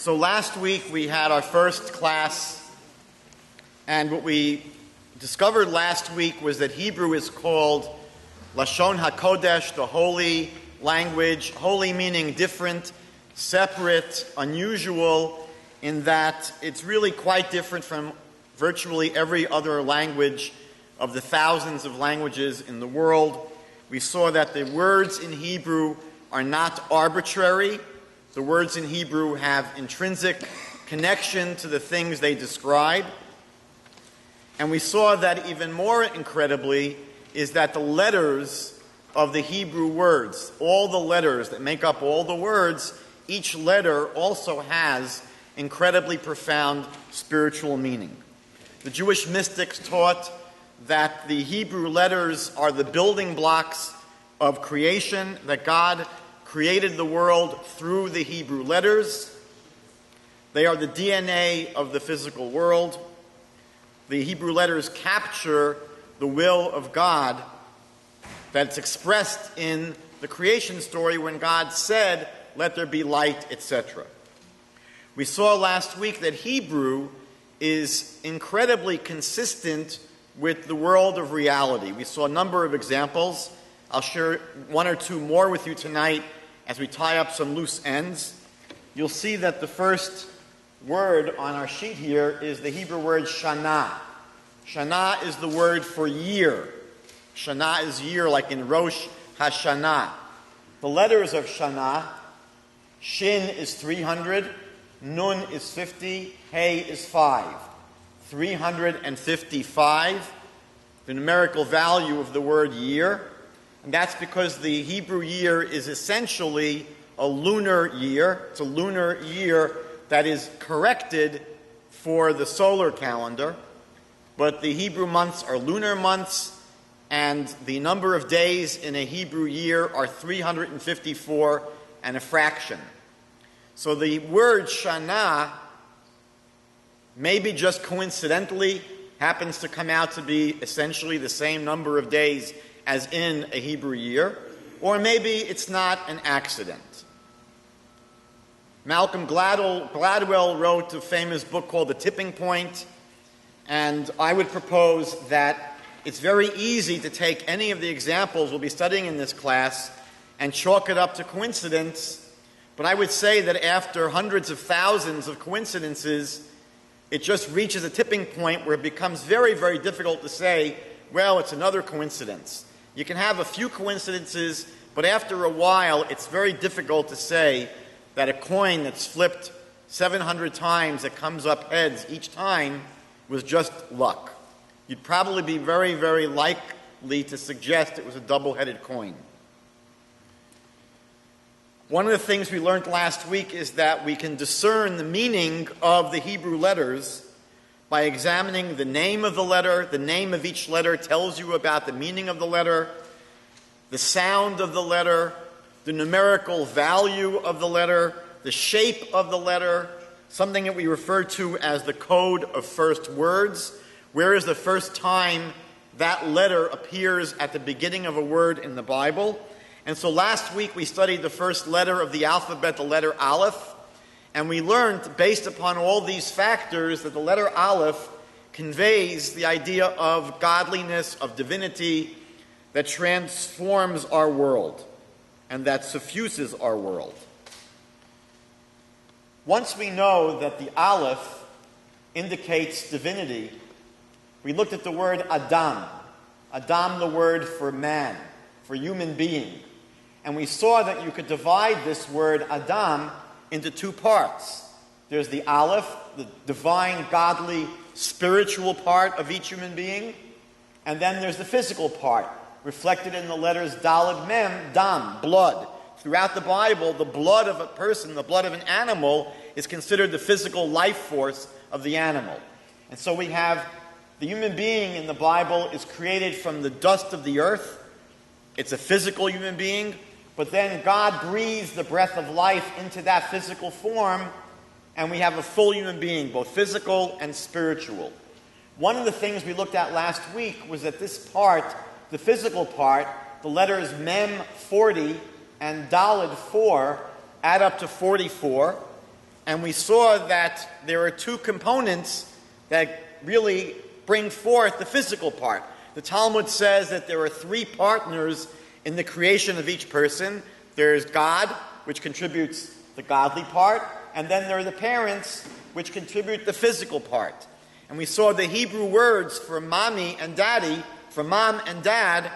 So last week we had our first class, and what we discovered last week was that Hebrew is called Lashon HaKodesh, the holy language, holy meaning different, separate, unusual, in that it's really quite different from virtually every other language of the thousands of languages in the world. We saw that the words in Hebrew are not arbitrary. The words in Hebrew have intrinsic connection to the things they describe. And we saw that even more incredibly is that the letters of the Hebrew words, all the letters that make up all the words, each letter also has incredibly profound spiritual meaning. The Jewish mystics taught that the Hebrew letters are the building blocks of creation, that God created the world through the Hebrew letters. They are the DNA of the physical world. The Hebrew letters capture the will of God that's expressed in the creation story when God said, "Let there be light," etc. We saw last week that Hebrew is incredibly consistent with the world of reality. We saw a number of examples. I'll share one or two more with you tonight as we tie up some loose ends. You'll see that the first word on our sheet here is the Hebrew word shana. Shana is the word for year. Shana is year, like in Rosh Hashanah. The letters of shana, shin is 300, nun is 50, hey is 5. 355, the numerical value of the word year. And that's because the Hebrew year is essentially a lunar year. It's a lunar year that is corrected for the solar calendar. But the Hebrew months are lunar months, and the number of days in a Hebrew year are 354 and a fraction. So the word Shana maybe just coincidentally happens to come out to be essentially the same number of days as in a Hebrew year, or maybe it's not an accident. Malcolm Gladwell wrote a famous book called The Tipping Point, and I would propose that it's very easy to take any of the examples we'll be studying in this class and chalk it up to coincidence, but I would say that after hundreds of thousands of coincidences, it just reaches a tipping point where it becomes very, very difficult to say, well, it's another coincidence. You can have a few coincidences, but after a while, it's very difficult to say that a coin that's flipped 700 times that comes up heads each time was just luck. You'd probably be very, very likely to suggest it was a double-headed coin. One of the things we learned last week is that we can discern the meaning of the Hebrew letters by examining the name of the letter. The name of each letter tells you about the meaning of the letter, the sound of the letter, the numerical value of the letter, the shape of the letter, something that we refer to as the code of first words. Where is the first time that letter appears at the beginning of a word in the Bible? And so last week we studied the first letter of the alphabet, the letter Aleph, and we learned, based upon all these factors, that the letter Aleph conveys the idea of godliness, of divinity, that transforms our world and that suffuses our world. Once we know that the Aleph indicates divinity, we looked at the word Adam. Adam, the word for man, for human being. And we saw that you could divide this word Adam into two parts. There's the Aleph, the divine, godly, spiritual part of each human being. And then there's the physical part, reflected in the letters Daled Mem, Dam, blood. Throughout the Bible, the blood of a person, the blood of an animal, is considered the physical life force of the animal. And so we have the human being in the Bible is created from the dust of the earth. It's a physical human being. But then God breathes the breath of life into that physical form, and we have a full human being, both physical and spiritual. One of the things we looked at last week was that this part, the physical part, the letters Mem 40 and Daled 4 add up to 44. And we saw that there are two components that really bring forth the physical part. The Talmud says that there are three partners in the creation of each person. There's God, which contributes the godly part, and then there are the parents, which contribute the physical part. And we saw the Hebrew words for mommy and daddy, for mom and dad,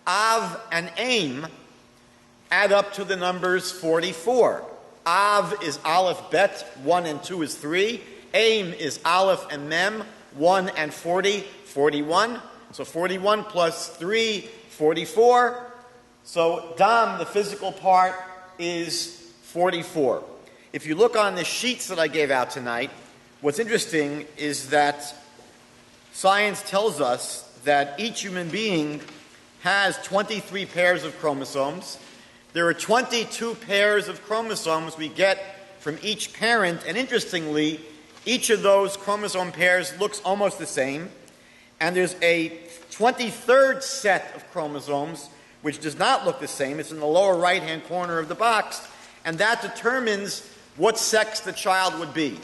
Av and Aim, add up to the numbers 44. Av is Aleph Bet, 1 and 2 is 3. Aim is Aleph and Mem, 1 and 40, 41. So 41 plus 3, 44. So Dam, the physical part, is 44. If you look on the sheets that I gave out tonight, what's interesting is that science tells us that each human being has 23 pairs of chromosomes. There are 22 pairs of chromosomes we get from each parent, and interestingly, each of those chromosome pairs looks almost the same, and there's a 23rd set of chromosomes which does not look the same. It's in the lower right-hand corner of the box, and that determines what sex the child would be.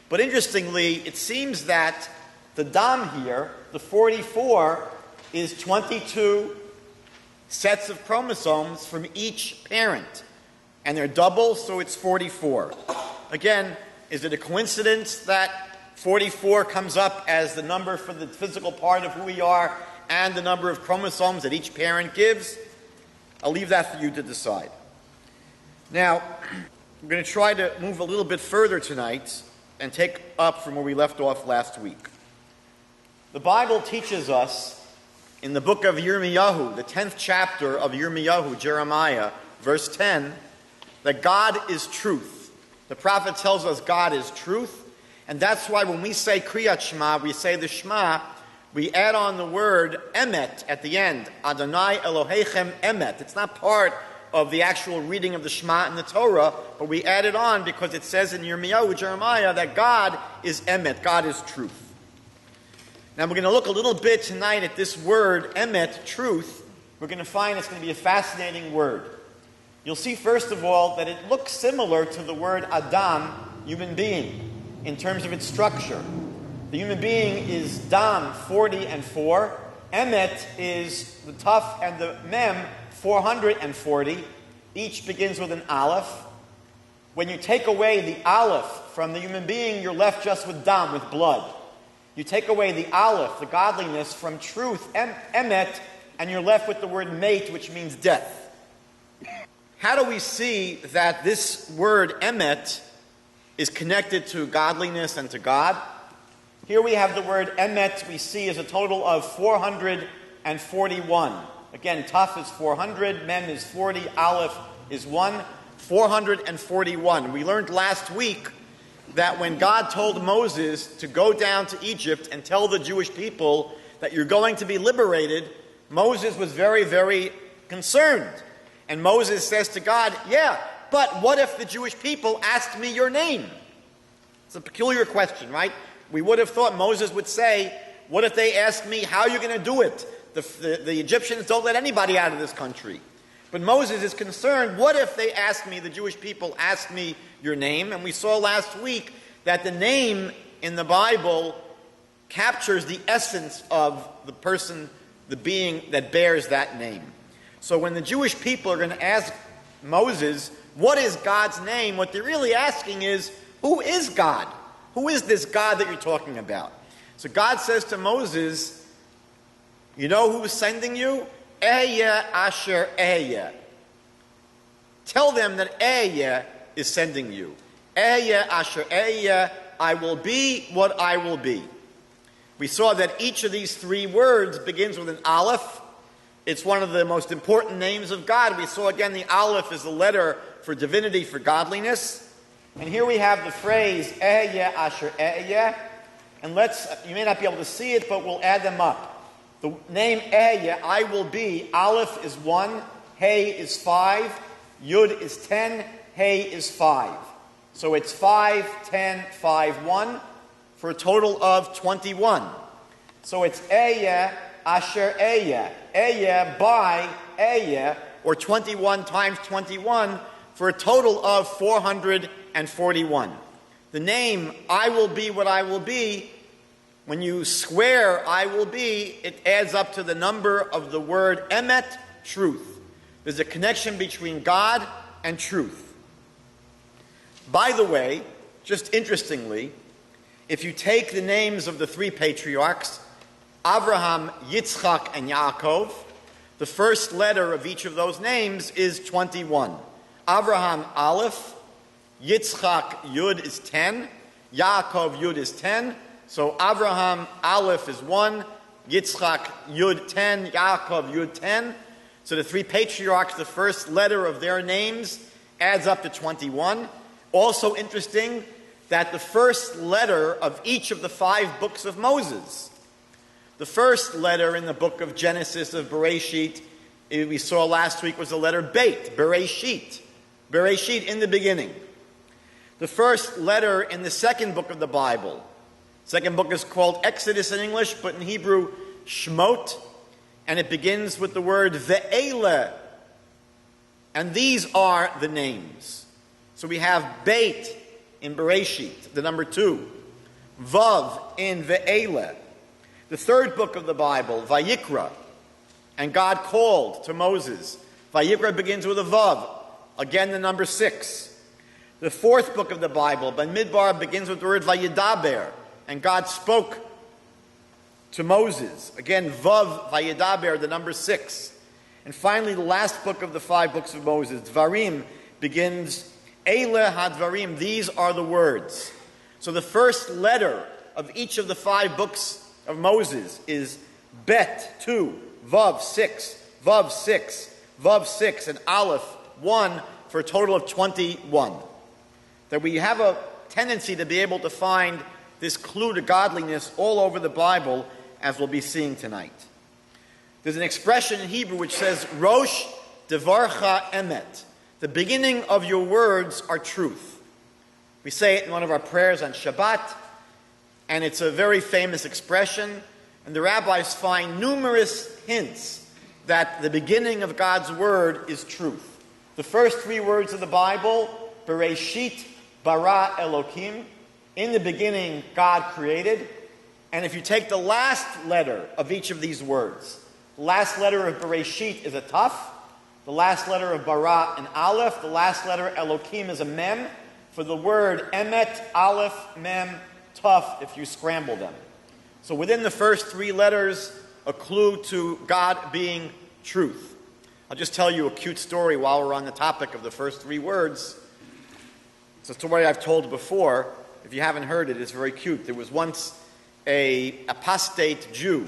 But interestingly, it seems that the Dam here, the 44, is 22 sets of chromosomes from each parent. And they're double, so it's 44. Again, is it a coincidence that 44 comes up as the number for the physical part of who we are and the number of chromosomes that each parent gives? I'll leave that for you to decide. Now, we're going to try to move a little bit further tonight and take up from where we left off last week. The Bible teaches us in the book of Yirmiyahu, the 10th chapter of Yirmiyahu, Jeremiah, verse 10, that God is truth. The prophet tells us God is truth, and that's why when we say Kriyat Shema, we say the Shema, we add on the word Emet at the end. Adonai Elohechem Emet. It's not part of the actual reading of the Shema in the Torah, but we add it on because it says in Yirmiyahu, Jeremiah, that God is Emet, God is truth. Now we're going to look a little bit tonight at this word, Emet, truth. We're going to find it's going to be a fascinating word. You'll see, first of all, that it looks similar to the word Adam, human being, in terms of its structure. The human being is Dam, 40 and 4. Emet is the Taf and the Mem, 440. Each begins with an Aleph. When you take away the Aleph from the human being, you're left just with Dam, with blood. You take away the Aleph, the godliness, from truth, Emet, and you're left with the word mate, which means death. How do we see that this word Emet is connected to godliness and to God? Here we have the word Emet we see as a total of 441. Again, Taf is 400, Mem is 40, Aleph is 1, 441. We learned last week that when God told Moses to go down to Egypt and tell the Jewish people that you're going to be liberated, Moses was very, very concerned. And Moses says to God, yeah, but what if the Jewish people asked me your name? It's a peculiar question, right? We would have thought Moses would say, what if they ask me, how are you going to do it? The Egyptians don't let anybody out of this country. But Moses is concerned, what if they ask me, the Jewish people ask me your name? And we saw last week that the name in the Bible captures the essence of the person, the being that bears that name. So when the Jewish people are going to ask Moses, what is God's name? What they're really asking is, who is God? Who is this God that you're talking about? So God says to Moses, you know who's sending you? Ehyeh asher ehyeh. Tell them that Ehyeh is sending you. Ehyeh asher ehyeh, I will be what I will be. We saw that each of these three words begins with an Aleph. It's one of the most important names of God. We saw again the Aleph is the letter for divinity, for godliness. And here we have the phrase, Ehyeh asher ehyeh. And you may not be able to see it, but we'll add them up. The name Ehyeh, I will be, Aleph is 1, Hey is 5, Yud is 10, Hey is 5. So it's 5, 10, 5, 1, for a total of 21. So it's Ehyeh asher ehyeh. Ehyeh by Ehyeh, or 21 times 21, for a total of 441. The name, I will be what I will be, when you swear I will be, it adds up to the number of the word emet, truth. There's a connection between God and truth. By the way, just interestingly, if you take the names of the three patriarchs, Abraham, Yitzchak, and Yaakov, the first letter of each of those names is 21. Abraham, Aleph, Yitzchak, Yud is 10, Yaakov, Yud is 10, so Abraham, Aleph is 1, Yitzchak, Yud 10, Yaakov, Yud 10. So the three patriarchs, the first letter of their names adds up to 21. Also interesting that the first letter of each of the 5 books of Moses, the first letter in the book of Genesis, of Bereshit, we saw last week, was the letter Beit, Bereshit. Bereshit, in the beginning. The first letter in the second book of the Bible, second book is called Exodus in English, but in Hebrew, Shmot, and it begins with the word Ve'ele, and these are the names. So we have Beit in Bereshit, the number 2, Vav in Ve'ele. The third book of the Bible, Vayikra, and God called to Moses. Vayikra begins with a Vav, again the number 6. The fourth book of the Bible, Bamidbar, begins with the word Vayidaber, and God spoke to Moses. Again, Vav, Vayidaber, the number 6. And finally, the last book of the 5 books of Moses, Dvarim, begins, Eile HaDvarim, these are the words. So the first letter of each of the 5 books of Moses is Bet, 2, Vav, 6, Vav, 6, Vav, 6, and Aleph, 1, for a total of 21. That we have a tendency to be able to find this clue to godliness all over the Bible, as we'll be seeing tonight. There's an expression in Hebrew which says, Rosh Devarcha Emet. The beginning of your words are truth. We say it in one of our prayers on Shabbat, and it's a very famous expression, and the rabbis find numerous hints that the beginning of God's word is truth. The first 3 words of the Bible, Bereshit bara Elokim, in the beginning God created. And if you take the last letter of each of these words, the last letter of Bereshit is a Taf, the last letter of bara an Aleph, the last letter Elokim is a Mem, for the word Emet, Aleph, Mem, Taf, if you scramble them. So within the first 3 letters, a clue to God being truth. I'll just tell you a cute story while we're on the topic of the first 3 words. It's a story I've told before. If you haven't heard it, it's very cute. There was once an apostate Jew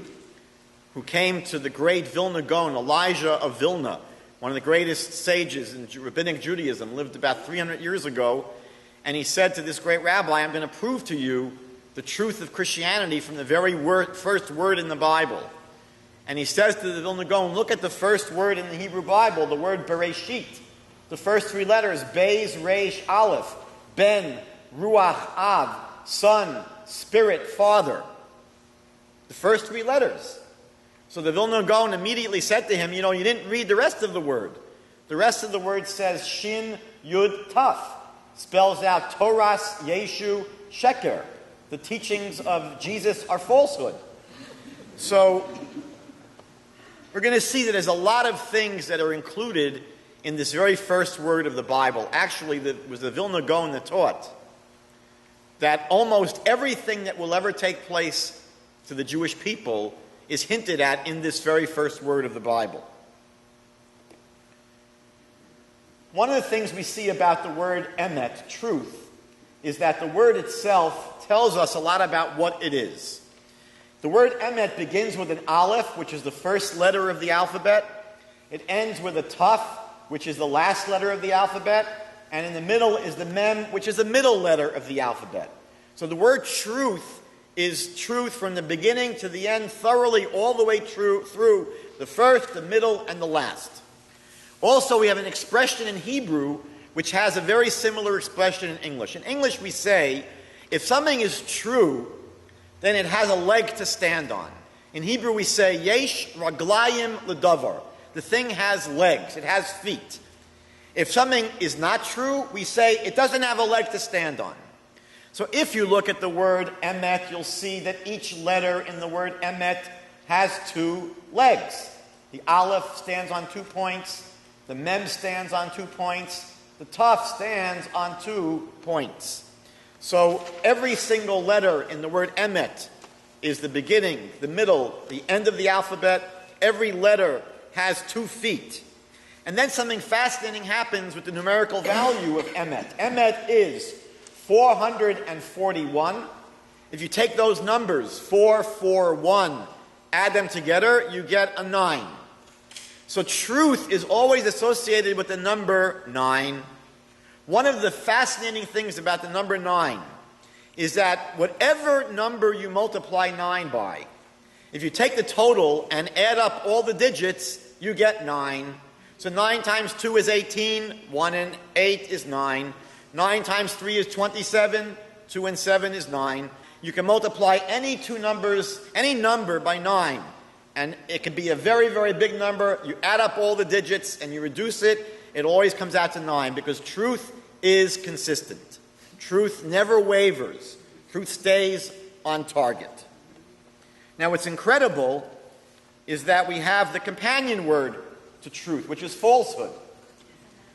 who came to the great Vilna Gaon, Elijah of Vilna, one of the greatest sages in rabbinic Judaism, lived about 300 years ago, and he said to this great rabbi, I'm going to prove to you the truth of Christianity from the very first word in the Bible. And he says to the Vilna Gaon, look at the first word in the Hebrew Bible, the word Bereshit. The first 3 letters, Beis, Reish, Aleph, Ben, Ruach, Av, Son, Spirit, Father. The first 3 letters. So the Vilna Gaon immediately said to him, you didn't read the rest of the word. The rest of the word says Shin, Yud, Taf. Spells out Toras, Yeshu, Sheker. The teachings of Jesus are falsehood. So we're going to see that there's a lot of things that are included in this very first word of the Bible. Actually, it was the Vilna Gaon that taught that almost everything that will ever take place to the Jewish people is hinted at in this very first word of the Bible. One of the things we see about the word emet, truth, is that the word itself tells us a lot about what it is. The word emet begins with an aleph, which is the first letter of the alphabet. It ends with a taf, which is the last letter of the alphabet. And in the middle is the mem, which is the middle letter of the alphabet. So the word truth is truth from the beginning to the end, thoroughly all the way through the first, the middle, and the last. Also, we have an expression in Hebrew which has a very similar expression in English. In English, we say, if something is true, then it has a leg to stand on. In Hebrew, we say, yesh raglayim ledavar. The thing has legs, it has feet. If something is not true, we say it doesn't have a leg to stand on. So if you look at the word emet, you'll see that each letter in the word emet has two legs. The aleph stands on 2 points, the mem stands on 2 points, the taf stands on 2 points. So every single letter in the word emet is the beginning, the middle, the end of the alphabet. Every letter has 2 feet. And then something fascinating happens with the numerical value of emet. Emet is 441. If you take those numbers, 4, 4, 1, add them together, you get a 9. So truth is always associated with the number 9. One of the fascinating things about the number 9 is that whatever number you multiply 9 by, if you take the total and add up all the digits, you get 9. So 9 times 2 is 18, 1 and 8 is 9. 9 times 3 is 27, 2 and 7 is 9. You can multiply any two numbers, any number by 9, and it can be a very, very big number. You add up all the digits and you reduce it, it always comes out to 9 because truth is consistent. Truth never wavers. Truth stays on target. Now what's incredible is that we have the companion word to truth, which is falsehood.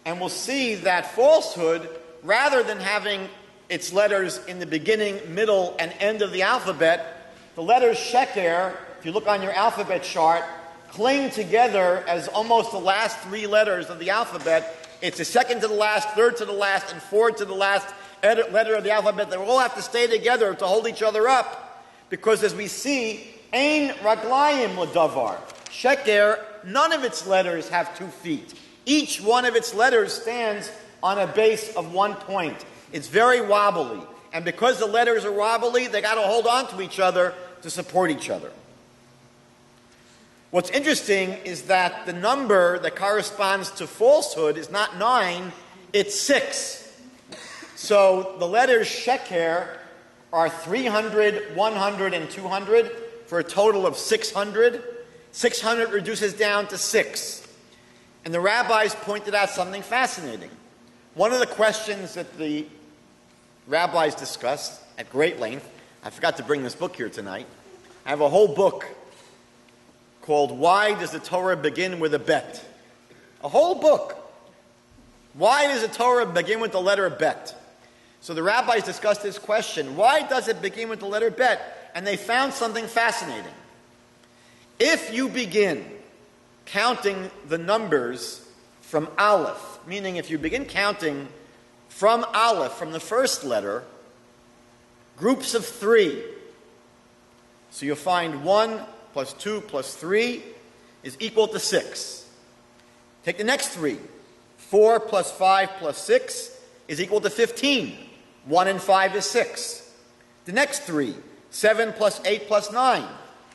And we'll see that falsehood, rather than having its letters in the beginning, middle, and end of the alphabet, the letters sheker, if you look on your alphabet chart, cling together as almost the last 3 letters of the alphabet. It's the second to the last, third to the last, and fourth to the last letter of the alphabet. They all have to stay together to hold each other up. Because as we see, ein raglayim l'davar. Sheker, none of its letters have 2 feet. Each one of its letters stands on a base of 1 point. It's very wobbly. And because the letters are wobbly, they got to hold on to each other to support each other. What's interesting is that the number that corresponds to falsehood is not 9, it's 6. So the letters sheker are 300, 100, and 200 for a total of 600. 600 reduces down to 6. And the rabbis pointed out something fascinating. One of the questions that the rabbis discussed at great length, I forgot to bring this book here tonight. I have a whole book called Why Does the Torah Begin with a Bet? A whole book. Why does the Torah begin with the letter Bet? So the rabbis discussed this question. Why does it begin with the letter Bet? And they found something fascinating. If you begin counting the numbers from Aleph, meaning if you begin counting from Aleph, from the first letter, groups of 3, so you'll find 1 plus 2 plus 3 is equal to 6. Take the next 3. 4 plus 5 plus 6 is equal to 15. 1 and 5 is 6. The next 3. 7 plus 8 plus 9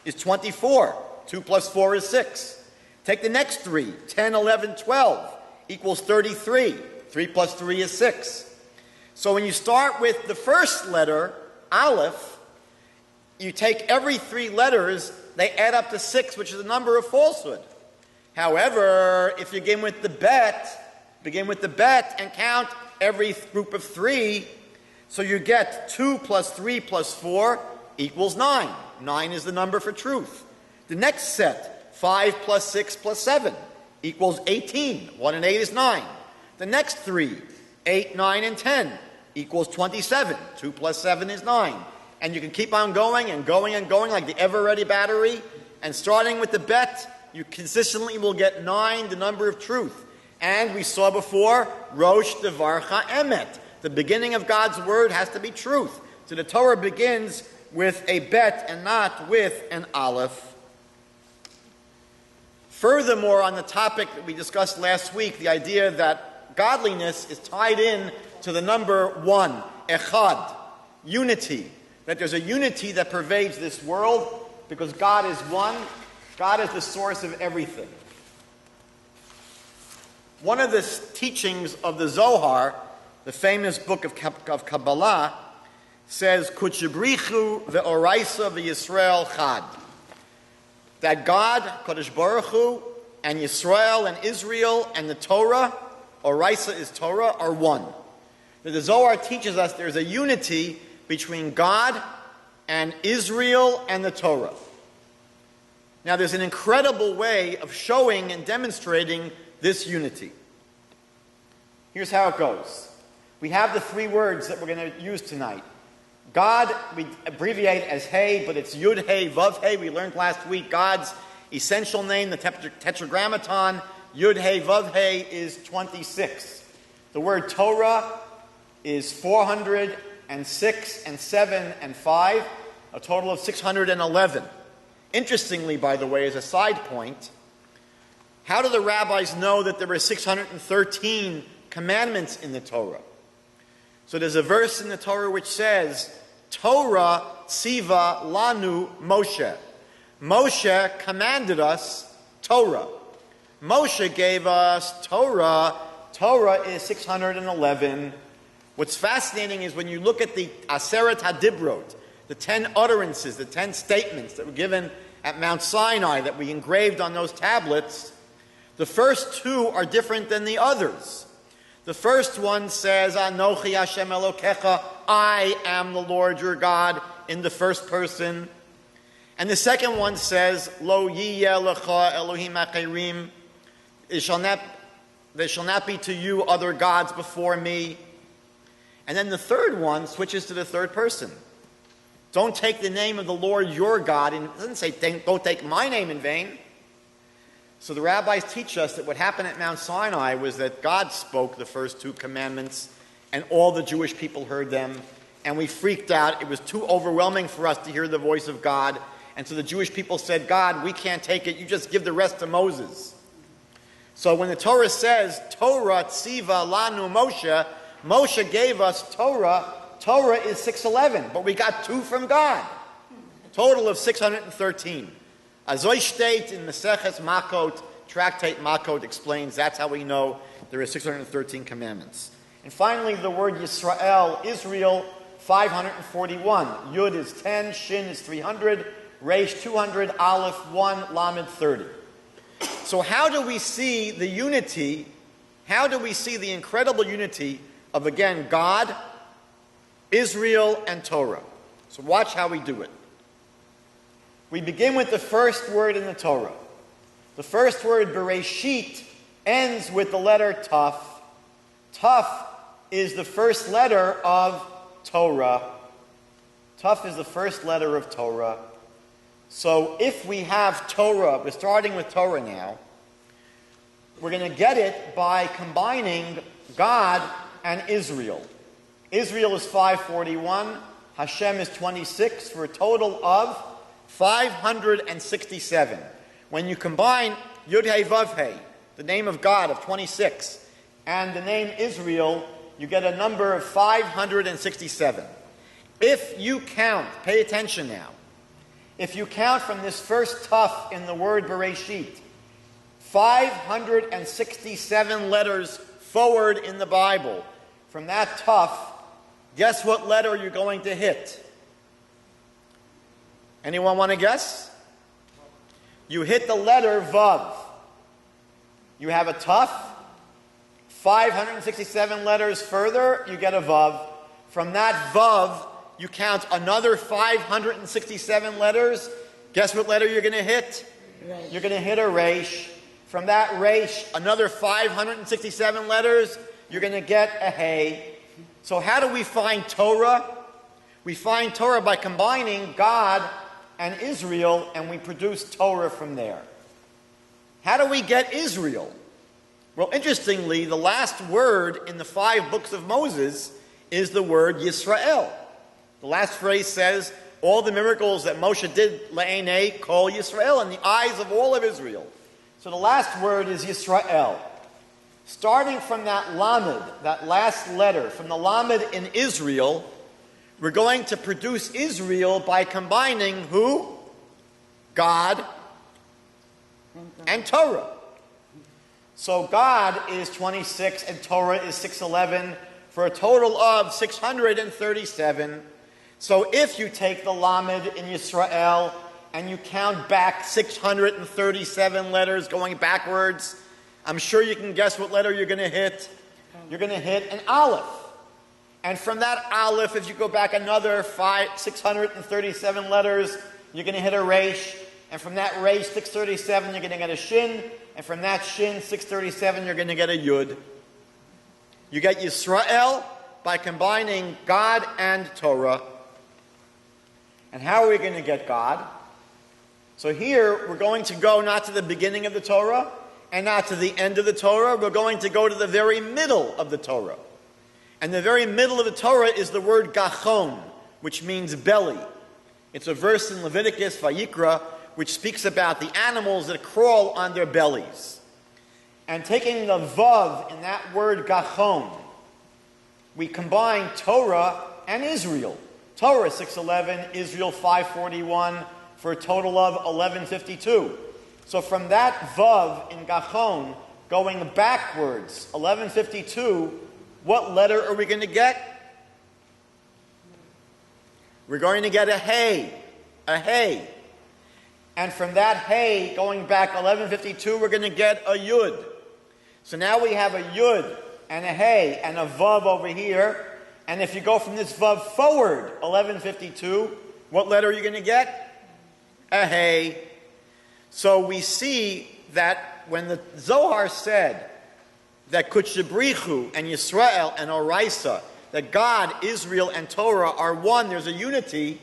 is 24. 2 plus 4 is 6. Take the next 3. 10, 11, 12 equals 33. 3 plus 3 is 6. So when you start with the first letter, Aleph, you take every 3 letters, they add up to 6, which is the number of falsehood. However, if you begin with the bet and count every group of 3, so you get 2 plus 3 plus 4 equals 9. 9 is the number for truth. The next set, 5 plus 6 plus 7 equals 18. 1 and 8 is 9. The next 3, 8, 9, and 10 equals 27. 2 plus 7 is 9. And you can keep on going and going and going like the ever-ready battery. And starting with the bet, you consistently will get 9, the number of truth. And we saw before, Rosh Devarcha Emet. The beginning of God's word has to be truth. So the Torah begins with a bet and not with an aleph. Furthermore, on the topic that we discussed last week, the idea that godliness is tied in to the number 1, echad, unity. That there's a unity that pervades this world because God is one. God is the source of everything. One of the teachings of the Zohar, the famous book of Kabbalah, says, Kutshibrichu ve'oraisa ve'Yisrael chad. That God, Kadosh Baruch Hu, and Yisrael and Israel and the Torah, Oraisa is Torah, are one. That the Zohar teaches us there's a unity between God and Israel and the Torah. Now, there's an incredible way of showing and demonstrating this unity. Here's how it goes. We have the three words that we're going to use tonight. God, we abbreviate as Hey, but it's Yud Hey Vav Hey. We learned last week God's essential name, the Tetragrammaton, Yud Hey Vav Hey, is 26. The word Torah is 406 and 7 and 5, a total of 611. Interestingly, by the way, as a side point, how do the rabbis know that there were 613 commandments in the Torah? So there's a verse in the Torah which says, Torah tziva lanu Moshe. Moshe commanded us Torah. Moshe gave us Torah. Torah is 611. What's fascinating is when you look at the Aseret HaDibrot, the 10 utterances, the 10 statements that were given at Mount Sinai that we engraved on those tablets, the first two are different than the others. The first one says, Anochi Hashem Elokecha, I am the Lord your God, in the first person. And the second one says, Lo yiyeh lecha Elohim acherim, there shall not be to you other gods before me. And then the third one switches to the third person. Don't take the name of the Lord your God, and it doesn't say, don't take my name in vain. So the rabbis teach us that what happened at Mount Sinai was that God spoke the first two commandments, and all the Jewish people heard them, and we freaked out. It was too overwhelming for us to hear the voice of God. And so the Jewish people said, God, we can't take it. You just give the rest to Moses. So when the Torah says, Torah tziva lanu Moshe, Moshe gave us Torah. Torah is 611, but we got two from God. Total of 613. Azoy state in Maseches Makot, Tractate Makot explains that's how we know there are 613 commandments. And finally, the word Yisrael, Israel, 541. Yud is 10, Shin is 300, Resh 200, Aleph 1, Lamed 30. So how do we see the unity, how do we see the incredible unity of, again, God, Israel, and Torah? So watch how we do it. We begin with the first word in the Torah. The first word, Bereshit, ends with the letter Taf. Taf is the first letter of Torah. Taf is the first letter of Torah. So if we have Torah, we're starting with Torah now, we're going to get it by combining God and Israel. Israel is 541, Hashem is 26, for a total of 567. When you combine Yud Hey Vav Hey, the name of God of 26, and the name Israel, you get a number of 567. If you count, pay attention now, if you count from this first Taf in the word Bereshit, 567 letters forward in the Bible, from that Taf, guess what letter you're going to hit? Anyone want to guess? You hit the letter Vav. You have a Taf. 567 letters further, you get a Vav. From that Vav, you count another 567 letters. Guess what letter you're going to hit? Resh. You're going to hit a Resh. From that Resh, another 567 letters, you're going to get a Hey. So how do we find Torah? We find Torah by combining God and Israel, and we produce Torah from there. How do we get Israel? Well, interestingly, the last word in the 5 books of Moses is the word Yisrael. The last phrase says, all the miracles that Moshe did, Le'enei Kol Yisrael, in the eyes of all of Israel. So the last word is Yisrael. Starting from that Lamed, that last letter, from the Lamed in Israel, we're going to produce Israel by combining who? God and Torah. So God is 26 and Torah is 611 for a total of 637. So if you take the Lamed in Yisrael and you count back 637 letters going backwards, I'm sure you can guess what letter you're going to hit. You're going to hit an Aleph. And from that aleph, if you go back another 637 letters, you're going to hit a resh. And from that resh, 637, you're going to get a shin. And from that shin, 637, you're going to get a yud. You get Yisrael by combining God and Torah. And how are we going to get God? So here, we're going to go not to the beginning of the Torah and not to the end of the Torah. We're going to go to the very middle of the Torah. And the very middle of the Torah is the word gachon, which means belly. It's a verse in Leviticus, Vayikra, which speaks about the animals that crawl on their bellies. And taking the vav in that word gachon, we combine Torah and Israel. Torah 611, Israel 541, for a total of 1152. So from that vav in gachon, going backwards, 1152, what letter are we going to get? We're going to get a hey, a hey. And from that hey, going back 1152, we're going to get a yud. So now we have a yud and a hey and a vav over here. And if you go from this vav forward, 1152, what letter are you going to get? A hey. So we see that when the Zohar said that Kutshabrichu and Yisrael and Oraisa, that God, Israel, and Torah are one, there's a unity,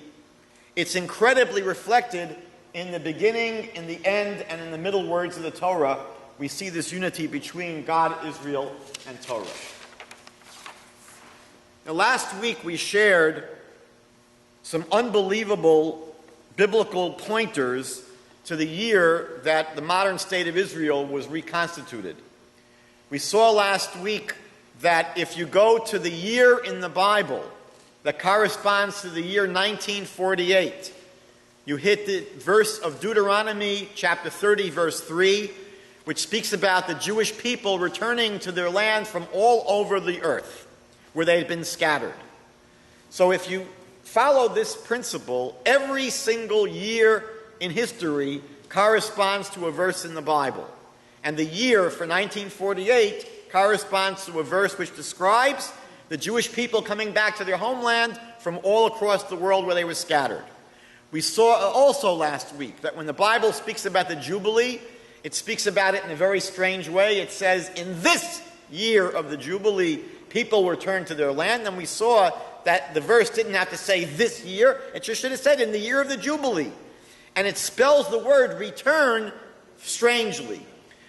it's incredibly reflected in the beginning, in the end, and in the middle words of the Torah. We see this unity between God, Israel, and Torah. Now, last week we shared some unbelievable biblical pointers to the year that the modern state of Israel was reconstituted. We saw last week that if you go to the year in the Bible that corresponds to the year 1948, you hit the verse of Deuteronomy chapter 30, verse 3, which speaks about the Jewish people returning to their land from all over the earth, where they had been scattered. So if you follow this principle, every single year in history corresponds to a verse in the Bible. And the year for 1948 corresponds to a verse which describes the Jewish people coming back to their homeland from all across the world where they were scattered. We saw also last week that when the Bible speaks about the Jubilee, it speaks about it in a very strange way. It says, in this year of the Jubilee, people returned to their land. And we saw that the verse didn't have to say this year. It just should have said in the year of the Jubilee. And it spells the word return strangely.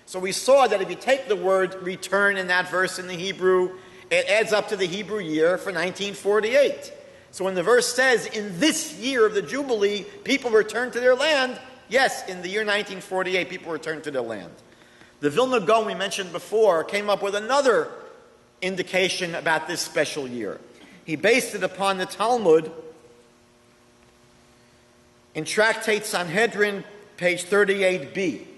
So we saw that if you take the word return in that verse in the Hebrew, it adds up to the Hebrew year for 1948. So when the verse says, in this year of the Jubilee, people return to their land, yes, in the year 1948, people returned to their land. The Vilna Gaon, we mentioned before, came up with another indication about this special year. He based it upon the Talmud in Tractate Sanhedrin, page 38b.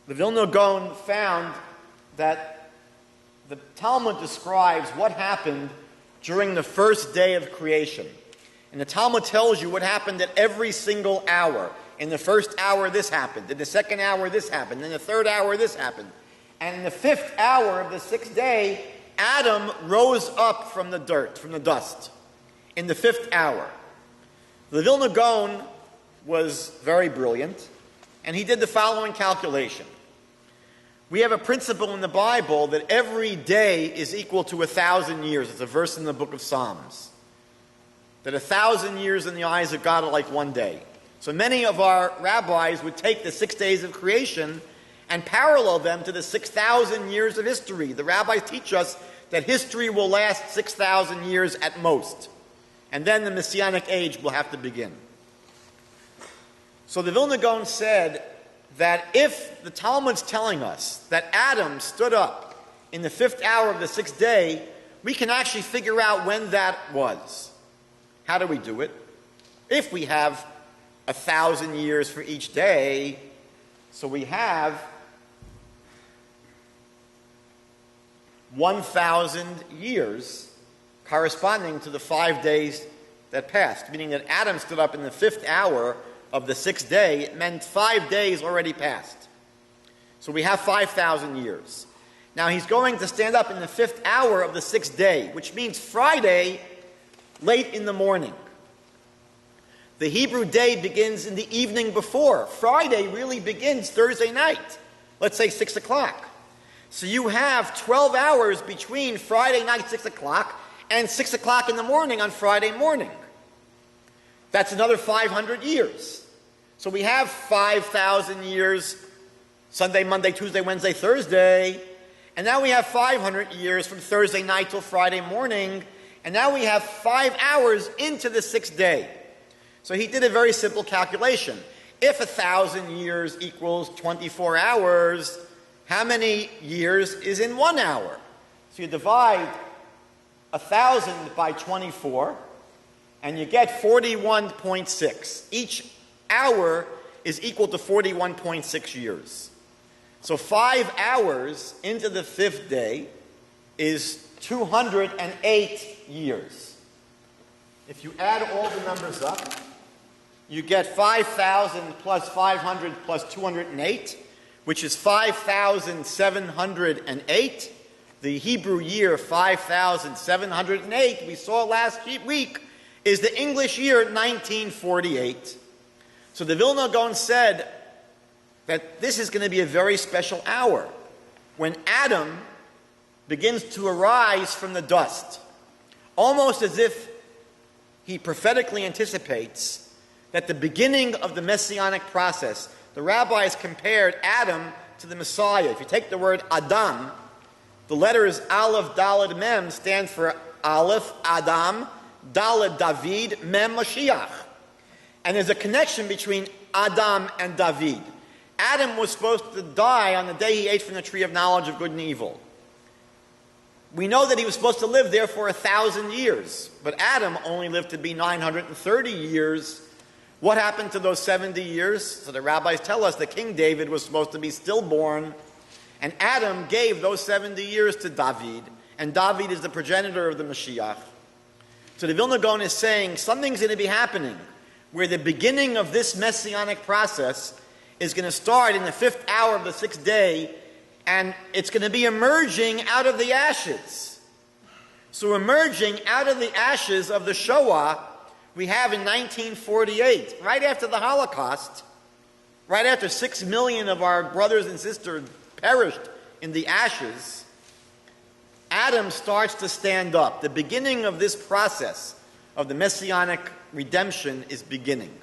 The Vilna Gaon found that the Talmud describes what happened during the first day of creation. And the Talmud tells you what happened at every single hour. In the first hour, this happened. In the second hour, this happened. In the third hour, this happened. And in the fifth hour of the sixth day, Adam rose up from the dirt, from the dust, in the fifth hour. The Vilna Gaon was very brilliant, and he did the following calculation. We have a principle in the Bible that every day is equal to 1,000 years. It's a verse in the book of Psalms. That 1,000 years in the eyes of God are like one day. So many of our rabbis would take the 6 days of creation and parallel them to the 6,000 years of history. The rabbis teach us that history will last 6,000 years at most. And then the Messianic age will have to begin. So the Vilna Gaon said that if the Talmud's telling us that Adam stood up in the fifth hour of the sixth day, we can actually figure out when that was. How do we do it? If we have 1,000 years for each day, so we have 1,000 years corresponding to the 5 days that passed, meaning that Adam stood up in the fifth hour of the sixth day. It meant 5 days already passed. So we have 5,000 years. Now he's going to stand up in the 5th hour of the 6th day, which means Friday, late in the morning. The Hebrew day begins in the evening before. Friday really begins Thursday night, let's say 6 o'clock. So you have 12 hours between Friday night, 6 o'clock, and 6 o'clock in the morning on Friday morning. That's another 500 years. So we have 5,000 years, Sunday, Monday, Tuesday, Wednesday, Thursday. And now we have 500 years from Thursday night till Friday morning. And now we have 5 hours into the 6th day. So he did a very simple calculation. If 1,000 years equals 24 hours, how many years is in 1 hour? So you divide 1,000 by 24, and you get 41.6. Each hour is equal to 41.6 years. So 5 hours into the 5th day is 208 years. If you add all the numbers up, you get 5,000 plus 500 plus 208, which is 5,708. The Hebrew year 5,708, we saw last week, is the English year 1948. So the Vilna Gaon said that this is going to be a very special hour when Adam begins to arise from the dust, almost as if he prophetically anticipates that the beginning of the messianic process. The rabbis compared Adam to the Messiah. If you take the word Adam, the letters Aleph, Daled, Mem stand for Aleph, Adam, Daled, David, Mem, Mashiach. And there's a connection between Adam and David. Adam was supposed to die on the day he ate from the tree of knowledge of good and evil. We know that he was supposed to live there for 1,000 years, but Adam only lived to be 930 years. What happened to those 70 years? So the rabbis tell us that King David was supposed to be stillborn, and Adam gave those 70 years to David, and David is the progenitor of the Mashiach. So the Vilna Gaon is saying something's going to be happening where the beginning of this messianic process is going to start in the 5th hour of the 6th day, and it's going to be emerging out of the ashes. So emerging out of the ashes of the Shoah, we have in 1948, right after the Holocaust, right after 6 million of our brothers and sisters perished in the ashes, Adam starts to stand up. The beginning of this process of the messianic redemption is beginning.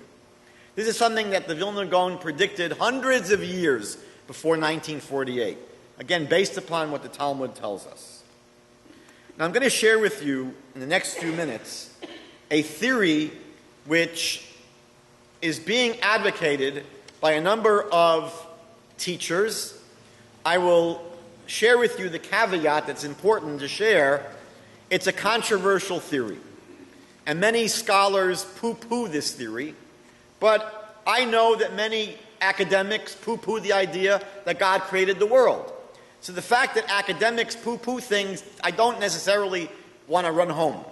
This is something that the Vilna Gaon predicted hundreds of years before 1948, again, based upon what the Talmud tells us. Now, I'm going to share with you in the next few minutes a theory which is being advocated by a number of teachers. I will share with you the caveat that's important to share. It's a controversial theory, and many scholars poo-poo this theory, but I know that many academics poo-poo the idea that God created the world. So the fact that academics poo-poo things, I don't necessarily want to run home.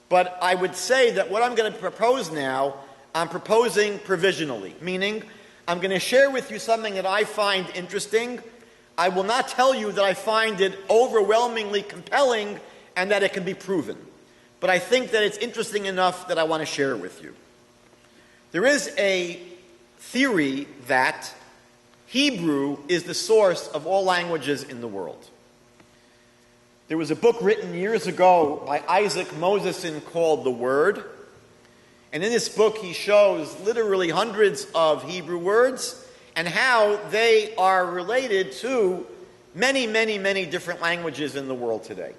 But I would say that what I'm going to propose now, I'm proposing provisionally, meaning I'm going to share with you something that I find interesting. I will not tell you that I find it overwhelmingly compelling and that it can be proven. But I think that it's interesting enough that I want to share it with you. There is a theory that Hebrew is the source of all languages in the world. There was a book written years ago by Isaac Moseson called The Word. And in this book he shows literally hundreds of Hebrew words and how they are related to many, many, many different languages in the world today.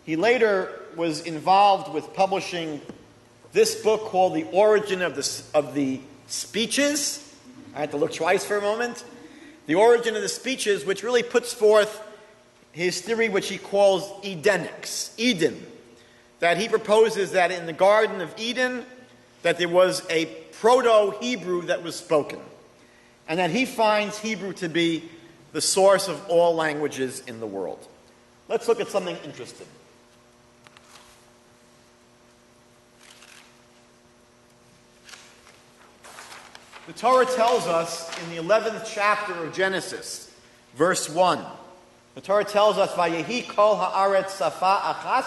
He later was involved with publishing this book called The Origin of the Speeches. I had to look twice for a moment. The Origin of the Speeches, which really puts forth his theory, which he calls Edenics, Eden, that he proposes that in the Garden of Eden, that there was a Proto-Hebrew that was spoken, and that he finds Hebrew to be the source of all languages in the world. Let's look at something interesting. The Torah tells us in the 11th chapter of Genesis, verse 1, The Torah tells us, "Vayehi kol haaretz safa achas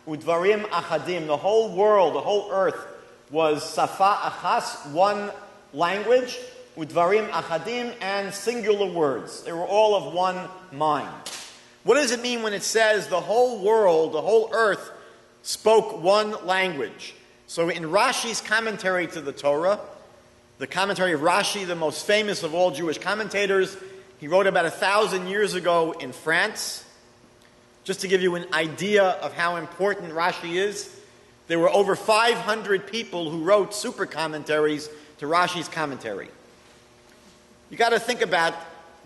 udvarim achadim." The whole world, the whole earth, was safa achas, one language, udvarim achadim, and singular words. They were all of one mind. What does it mean when it says the whole world, the whole earth, spoke one language? So in Rashi's commentary to the Torah, the commentary of Rashi, the most famous of all Jewish commentators, he wrote about 1,000 years ago in France. Just to give you an idea of how important Rashi is, there were over 500 people who wrote super commentaries to Rashi's commentary. You got to think about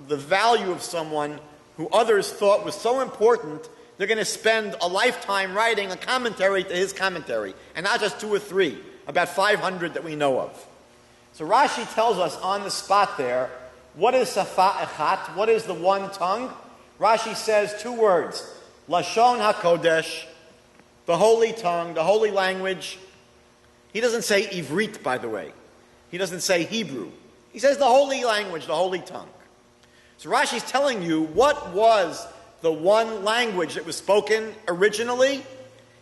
the value of someone who others thought was so important, they're going to spend a lifetime writing a commentary to his commentary, and not just 2 or 3, about 500 that we know of. So Rashi tells us on the spot there, what is safa echat? What is the one tongue? Rashi says 2 words, Lashon HaKodesh, the holy tongue, the holy language. He doesn't say Ivrit, by the way. He doesn't say Hebrew. He says the holy language, the holy tongue. So Rashi's telling you what was the one language that was spoken originally.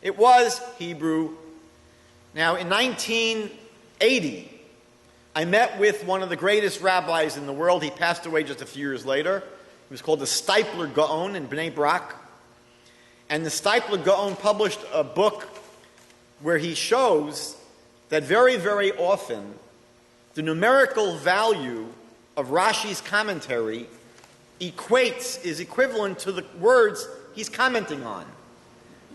It was Hebrew. Now, in 1980, I met with one of the greatest rabbis in the world. He passed away just a few years later. He was called the Steipler Gaon in Bnei Brak. And the Steipler Gaon published a book where he shows that very, very often the numerical value of Rashi's commentary is equivalent to the words he's commenting on.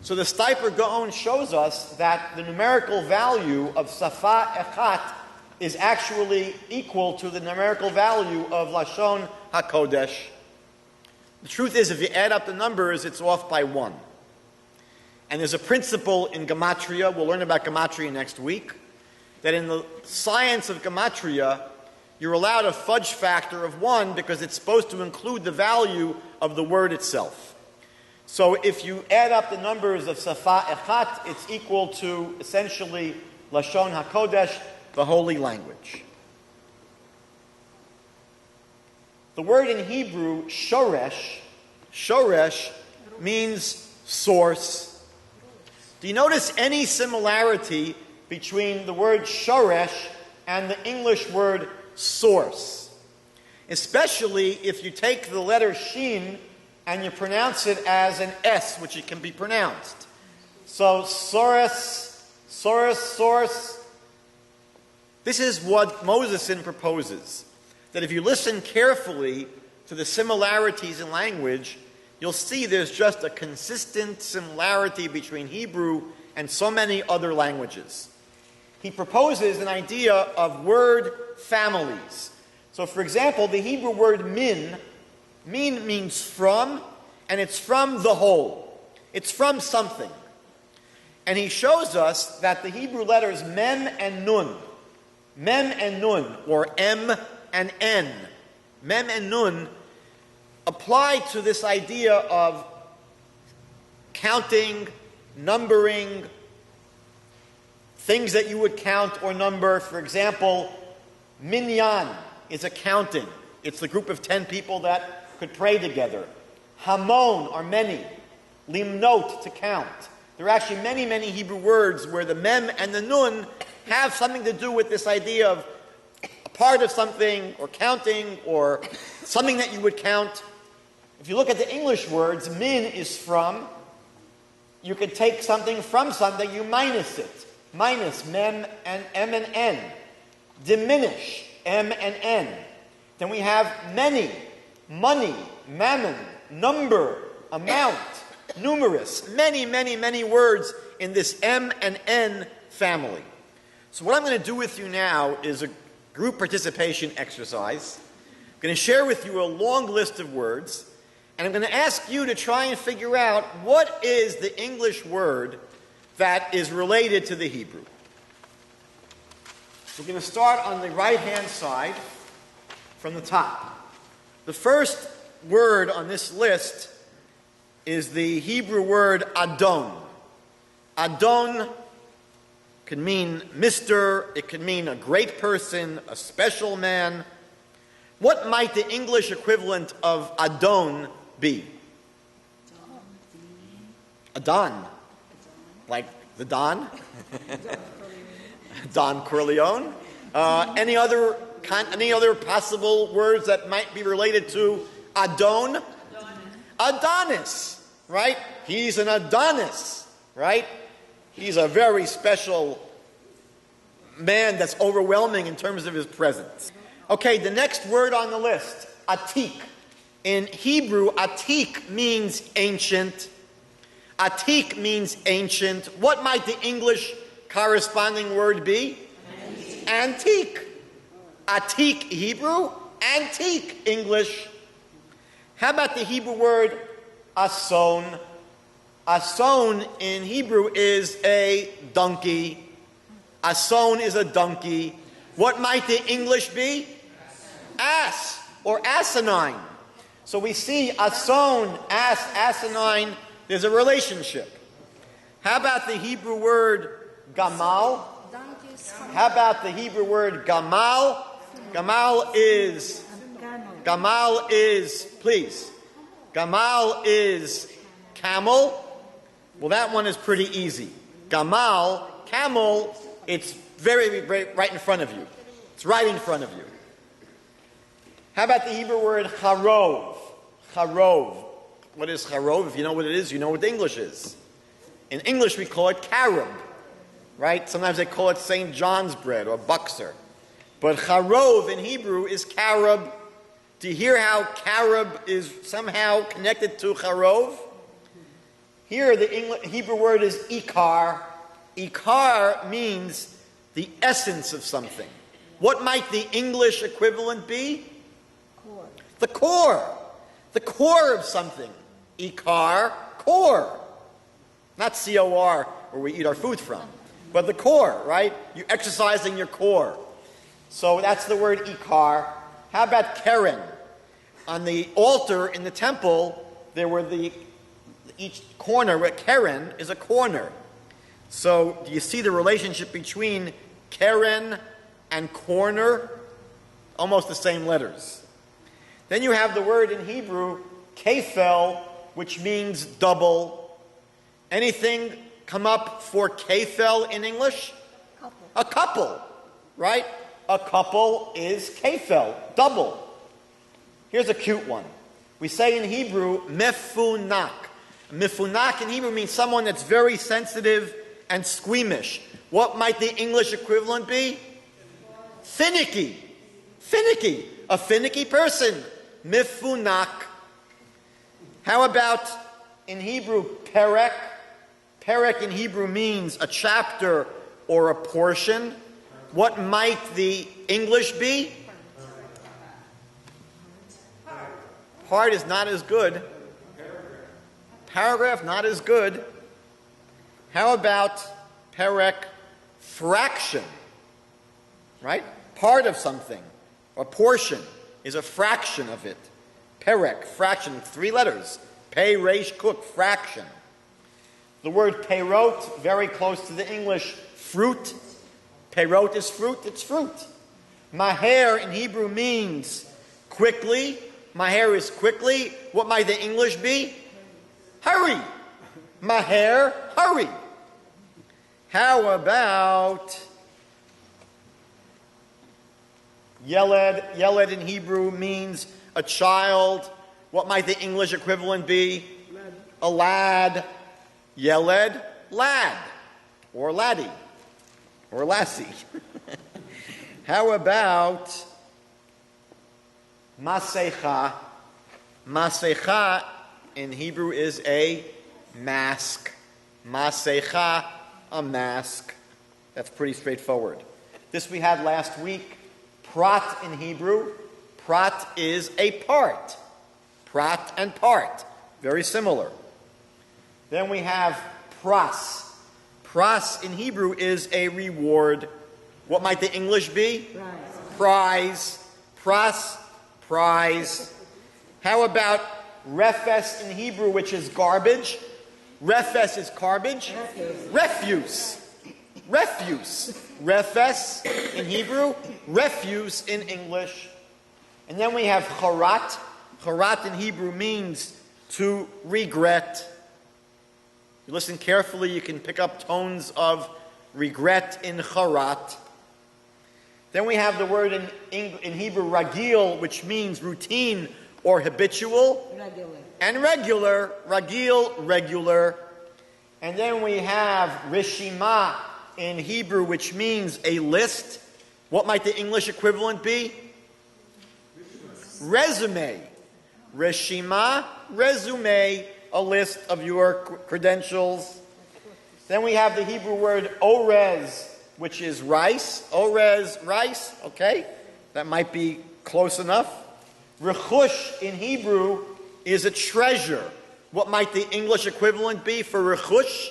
So the Steipler Gaon shows us that the numerical value of Safa Echat is actually equal to the numerical value of Lashon HaKodesh. The truth is, if you add up the numbers, it's off by 1. And there's a principle in Gematria, we'll learn about Gematria next week, that in the science of Gematria, you're allowed a fudge factor of 1 because it's supposed to include the value of the word itself. So if you add up the numbers of Safa Echat, it's equal to essentially Lashon HaKodesh, the holy language. The word in Hebrew, shoresh means source. Do you notice any similarity between the word shoresh and the English word source? Especially if you take the letter shin and you pronounce it as an S, which it can be pronounced. So, source. This is what Moseson proposes, that if you listen carefully to the similarities in language, you'll see there's just a consistent similarity between Hebrew and so many other languages. He proposes an idea of word families. So, for example, the Hebrew word min means from, and it's from the whole. It's from something. And he shows us that the Hebrew letters mem and nun, or M and N, mem and nun, apply to this idea of counting, numbering, things that you would count or number. For example, minyan is a counting. It's the group of 10 people that could pray together. Hamon are many. Limnot, to count. There are actually many, many Hebrew words where the mem and the nun have something to do with this idea of a part of something, or counting, or something that you would count. If you look at the English words, min is from. You could take something from something, you minus it. Minus mem and M and N. Diminish M and N. Then we have many, money, mammon, number, amount, numerous. Many, many, many words in this M and N family. So what I'm going to do with you now is a group participation exercise. I'm going to share with you a long list of words, and I'm going to ask you to try and figure out what is the English word that is related to the Hebrew. We're going to start on the right-hand side from the top. The first word on this list is the Hebrew word Adon. Adon can mean Mr., it can mean a great person, a special man. What might the English equivalent of Adon be? A Don. Like the Don? Don Corleone. Any other possible words that might be related to Adon? Adonis, right? He's an Adonis, right? He's a very special man that's overwhelming in terms of his presence. Okay, the next word on the list, atik. In Hebrew, atik means ancient. Atik means ancient. What might the English corresponding word be? Antique. Atik Hebrew, antique English. How about the Hebrew word ason? Ason in Hebrew is a donkey. Ason is a donkey. What might the English be? Ass or asinine. So we see ason, ass, asinine, there's a relationship. How about the Hebrew word gamal? How about the Hebrew word gamal? Gamal is, please. Gamal is camel. Well, that one is pretty easy. Gamal, camel, it's very, very right in front of you. It's right in front of you. How about the Hebrew word charov? Charov. What is charov? If you know what it is, you know what the English is. In English, we call it carob, right? Sometimes they call it St. John's bread or buxer. But charov in Hebrew is carob. Do you hear how carob is somehow connected to charov? Here, the Hebrew word is ikar. Ikar means the essence of something. What might the English equivalent be? Core. The core. The core of something. Ikar, core. Not C-O-R, where we eat our food from. But the core, right? You're exercising your core. So that's the word ikar. How about keren? On the altar in the temple, there were each corner, where keren is a corner. So do you see the relationship between keren and corner? Almost the same letters. Then you have the word in Hebrew, kefel, which means double. Anything come up for kefel in English? Couple. A couple, right? A couple is kefel, double. Here's a cute one. We say in Hebrew, mefunak. Mefunak in Hebrew means someone that's very sensitive and squeamish. What might the English equivalent be? Finicky. Finicky. A finicky person. Mefunak. How about in Hebrew, perek? Perek in Hebrew means a chapter or a portion. What might the English be? Part is not as good. Paragraph, not as good. How about perek, fraction? Right? Part of something, or portion, is a fraction of it. Perek, fraction, 3 letters. Pei, resh, kuk, fraction. The word peirot, very close to the English fruit. Peirot is fruit, it's fruit. Maher in Hebrew means quickly. Maher is quickly. What might the English be? Hurry. Maher, hurry. How about Yeled? Yeled in Hebrew means a child. What might the English equivalent be? Lad. A lad. Yeled, lad. Or laddie. Or lassie. How about Masecha? Masecha in Hebrew is a mask. Masecha, a mask. That's pretty straightforward. This we had last week. Prat in Hebrew. Prat is a part. Prat and part. Very similar. Then we have pras. Pras in Hebrew is a reward. What might the English be? Prize. Pras, prize. How about refes in Hebrew, which is garbage? Refes is garbage. Refuse. Refuse. Refes in Hebrew. Refuse in English. And then we have charat. Charat in Hebrew means to regret. you listen carefully, you can pick up tones of regret in charat. Then we have the word in Hebrew, ragil, which means routine or habitual. Regular. And regular, ragil, regular. And then we have rishima in Hebrew, which means a list. What might the English equivalent be? Resume. Rishima, resume, a list of your credentials. Then we have the Hebrew word orez, which is rice. Orez, rice, okay? That might be close enough. Rechush in Hebrew is a treasure. What might the English equivalent be for rechush?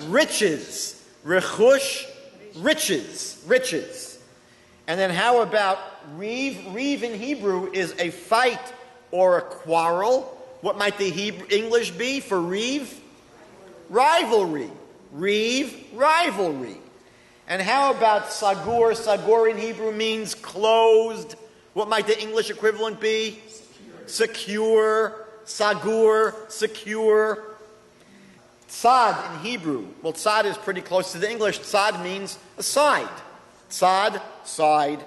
Riches. Rechush, riches. Riches. And then how about reeve? Reeve in Hebrew is a fight or a quarrel. What might the English be for reeve? Rivalry. Reeve, rivalry. And how about sagur? Sagur in Hebrew means closed. What might the English equivalent be? Secure. Sagur, secure. Tzad in Hebrew. Well, tzad is pretty close to the English. Tzad means a side. Tzad, side.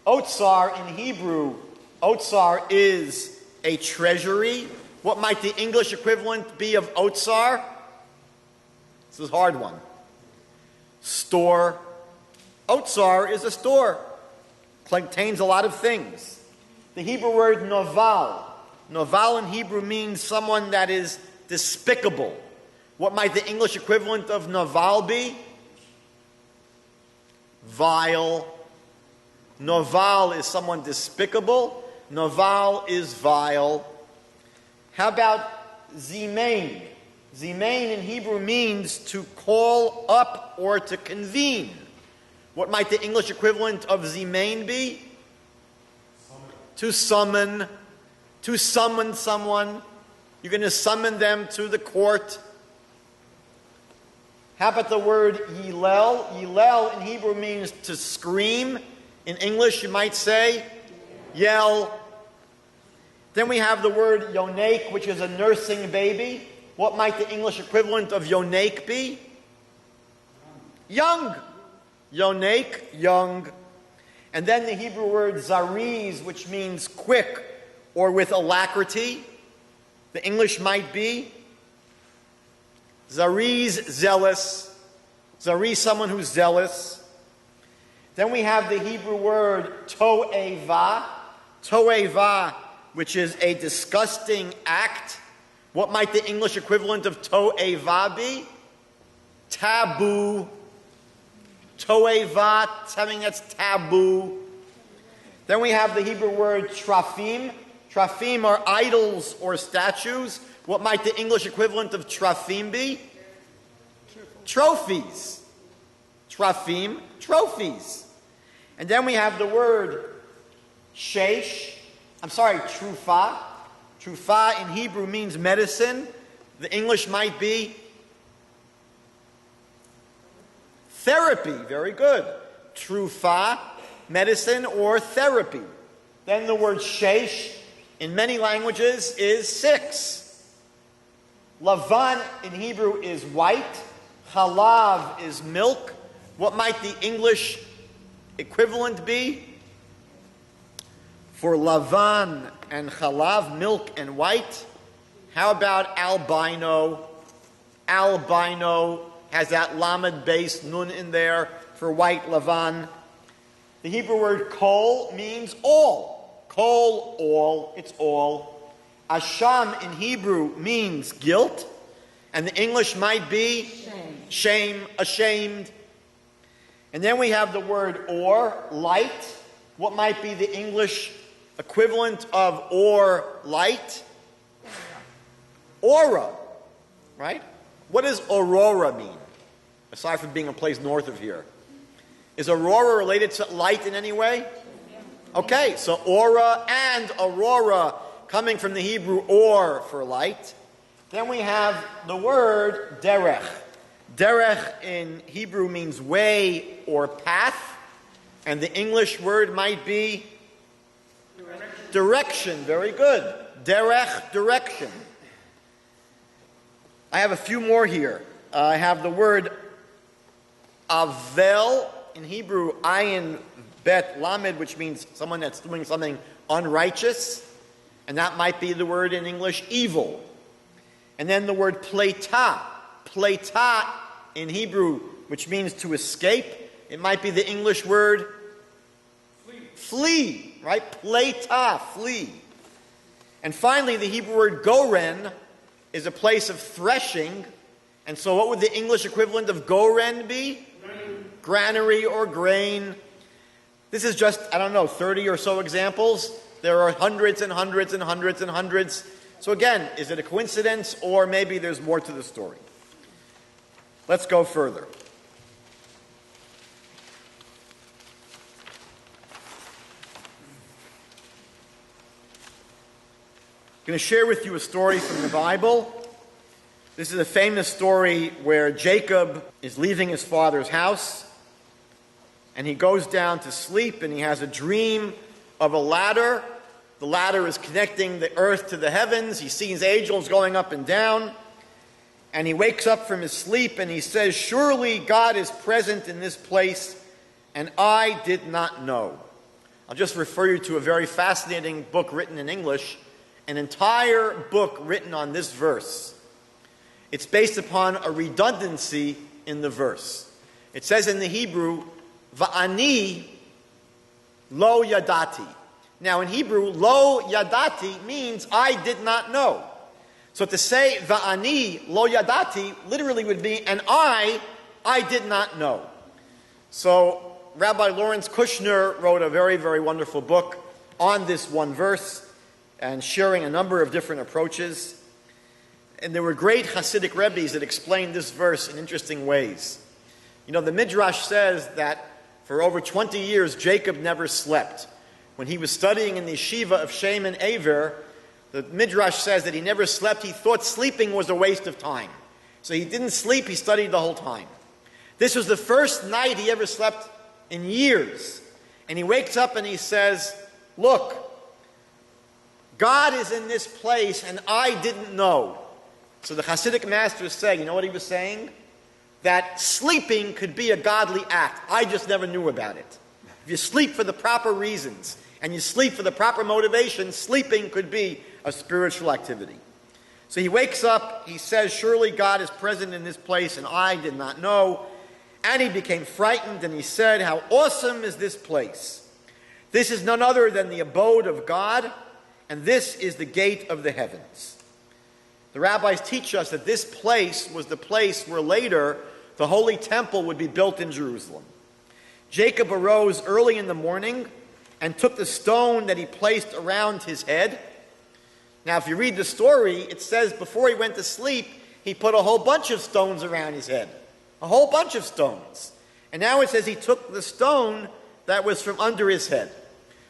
Otsar in Hebrew. Otsar is a treasury. What might the English equivalent be of otsar? This is a hard one. Store. Otsar is a store. Contains a lot of things. The Hebrew word noval. Noval in Hebrew means someone that is despicable. What might the English equivalent of noval be? Vile. Noval is someone despicable. Noval is vile. How about zimain? Zimain in Hebrew means to call up or to convene. What might the English equivalent of zimain be? To summon. To summon someone. You're going to summon them to the court. How about the word yilel? Yilel in Hebrew means to scream. In English, you might say, yell. Then we have the word yonek, which is a nursing baby. What might the English equivalent of yonek be? Young. Yonek, young. And then the Hebrew word zariz, which means quick or with alacrity. The English might be zariz, zealous. Zariz, someone who's zealous. Then we have the Hebrew word to'eva. To'eva, which is a disgusting act. What might the English equivalent of to'eva be? Taboo. To'eva, something that's taboo. Then we have the Hebrew word trafim. Trafim are idols or statues. What might the English equivalent of trafim be? Trophies. Trafim, trophies. And then we have the word trufa. Trufa in Hebrew means medicine. The English might be therapy. Very good. Trufa, medicine or therapy. Then the word shesh in many languages is 6. Lavan in Hebrew is white. Halav is milk. What might the English equivalent be? For lavan and chalav, milk and white. How about albino? Albino has that lamed base nun in there for white, lavan. The Hebrew word kol means all. Kol, all, it's all. Asham in Hebrew means guilt. And the English might be shame, ashamed. And then we have the word or, light. What might be the English equivalent of or, light? Aura, right? What does aurora mean? Aside from being a place north of here. Is aurora related to light in any way? Okay, so aura and aurora coming from the Hebrew or for light. Then we have the word derech. Derech in Hebrew means way or path. And the English word might be direction. Very good. Derech, direction. I have a few more here. I have the word avel, in Hebrew, ayin bet lamed, which means someone that's doing something unrighteous. And that might be the word in English, evil. And then the word pleta in Hebrew, which means to escape. It might be the English word flee, right? Pleta, flee. And finally, the Hebrew word goren is a place of threshing. And so what would the English equivalent of goren be? Granary or grain. This is just, 30 or so examples. There are hundreds and hundreds and hundreds and hundreds. So again, is it a coincidence, or maybe there's more to the story? Let's go further. I'm going to share with you a story from the Bible. This is a famous story where Jacob is leaving his father's house, and he goes down to sleep, and he has a dream of a ladder. The ladder is connecting the earth to the heavens. He sees angels going up and down, and he wakes up from his sleep, and he says, "Surely God is present in this place, and I did not know." I'll just refer you to a very fascinating book written in English, an entire book written on this verse. It's based upon a redundancy in the verse. It says in the Hebrew, "Va'ani lo yadati." Now in Hebrew, lo yadati means I did not know. So to say va'ani lo yadati literally would be, and I did not know. So Rabbi Lawrence Kushner wrote a very, very wonderful book on this one verse and sharing a number of different approaches. And there were great Hasidic Rebbes that explained this verse in interesting ways. The Midrash says that for over 20 years, Jacob never slept. When he was studying in the yeshiva of Shem and Aver, the Midrash says that he never slept. He thought sleeping was a waste of time. So he didn't sleep, he studied the whole time. This was the first night he ever slept in years. And he wakes up and he says, "Look, God is in this place and I didn't know." So the Hasidic masters say, you know what he was saying? That sleeping could be a godly act. I just never knew about it. If you sleep for the proper reasons and you sleep for the proper motivation, sleeping could be a spiritual activity. So he wakes up, he says, "Surely God is present in this place and I did not know." And he became frightened and he said, "How awesome is this place! This is none other than the abode of God, and this is the gate of the heavens." The rabbis teach us that this place was the place where later the Holy Temple would be built in Jerusalem. Jacob arose early in the morning and took the stone that he placed around his head. Now, if you read the story, it says before he went to sleep, he put a whole bunch of stones around his head. A whole bunch of stones. And now it says he took the stone that was from under his head.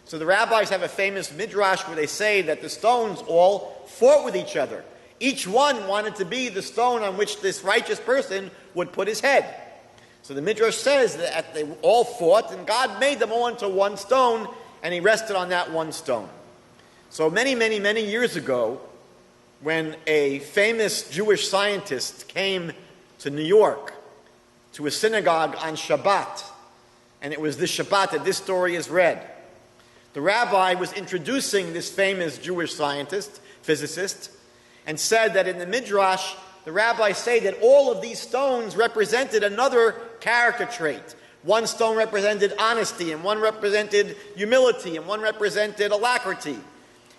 So the rabbis have a famous midrash where they say that the stones all fought with each other. Each one wanted to be the stone on which this righteous person would put his head. So the midrash says that they all fought, and God made them all into one stone, and he rested on that one stone. So many, many, many years ago, when a famous Jewish scientist came to New York to a synagogue on Shabbat, and it was this Shabbat that this story is read, the rabbi was introducing this famous Jewish scientist, physicist, and said that in the Midrash, the rabbis say that all of these stones represented another character trait. One stone represented honesty, and one represented humility, and one represented alacrity.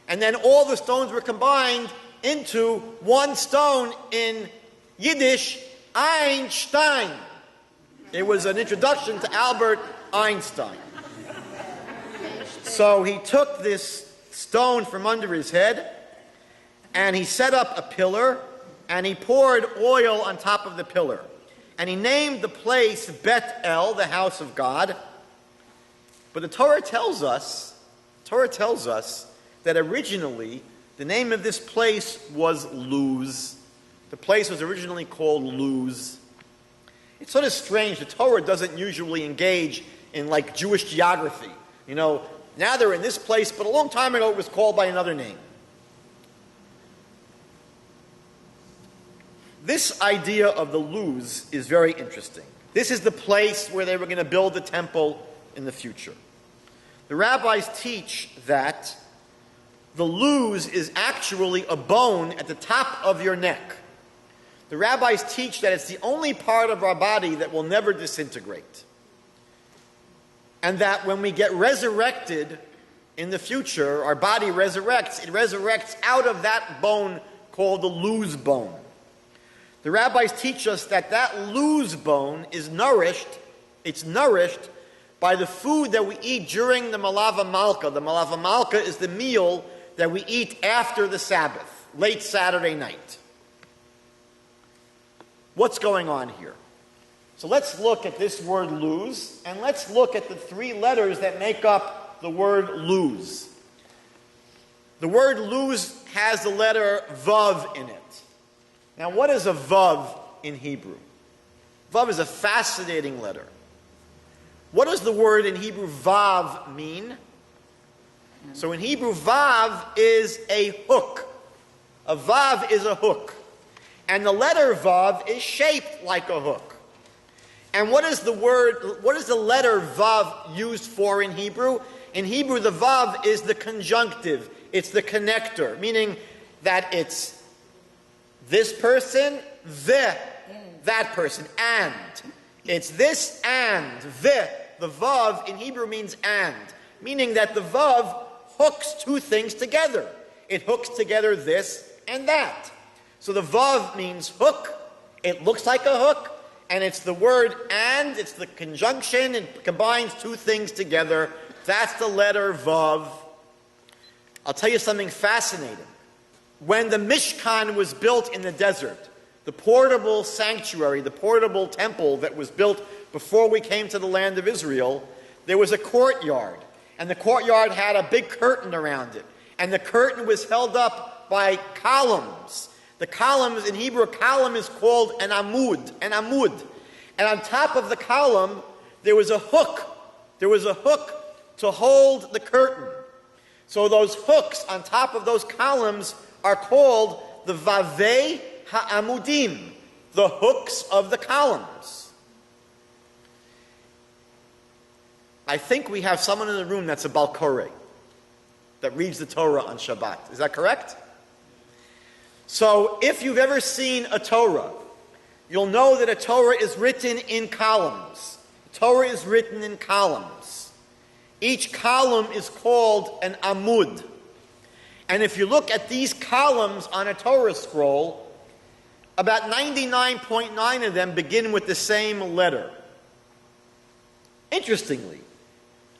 And then all the stones were combined into one stone in Yiddish, Einstein. It was an introduction to Albert Einstein. So he took this stone from under his head, and he set up a pillar, and he poured oil on top of the pillar. And he named the place Bet El, the house of God. But the Torah tells us that originally the name of this place was Luz. The place was originally called Luz. It's sort of strange. The Torah doesn't usually engage in like Jewish geography. Now they're in this place, but a long time ago it was called by another name. This idea of the Luz is very interesting. This is the place where they were going to build the temple in the future. The rabbis teach that the Luz is actually a bone at the top of your neck. The rabbis teach that it's the only part of our body that will never disintegrate. And that when we get resurrected in the future, our body resurrects. It resurrects out of that bone called the Luz bone. The rabbis teach us that that Luz bone is nourished, it's nourished by the food that we eat during the Malava Malka. The Malava Malka is the meal that we eat after the Sabbath, late Saturday night. What's going on here? So let's look at this word Luz, and let's look at the three letters that make up the word Luz. The word Luz has the letter Vav in it. Now, what is a Vav in Hebrew? Vav is a fascinating letter. What does the word in Hebrew Vav mean? So in Hebrew, Vav is a hook. A Vav is a hook. And the letter Vav is shaped like a hook. And what is the letter Vav used for in Hebrew? In Hebrew, the Vav is the conjunctive. It's the connector, meaning that it's this person, that person, and. It's this and, the Vav in Hebrew means and, meaning that the Vav hooks two things together. It hooks together this and that. So the Vav means hook, it looks like a hook, and it's the word and, it's the conjunction, it combines two things together. That's the letter Vav. I'll tell you something fascinating. When the Mishkan was built in the desert, the portable sanctuary, the portable temple that was built before we came to the land of Israel, there was a courtyard. And the courtyard had a big curtain around it. And the curtain was held up by columns. The columns, in Hebrew, a column is called an amud, an amud. And on top of the column, there was a hook. There was a hook to hold the curtain. So those hooks on top of those columns are called the Vavei Ha'amudim, the hooks of the columns. I think we have someone in the room that's a Balkore, that reads the Torah on Shabbat. Is that correct? So if you've ever seen a Torah, you'll know that a Torah is written in columns. Torah is written in columns. Each column is called an amud. And if you look at these columns on a Torah scroll, about 99.9 of them begin with the same letter. Interestingly,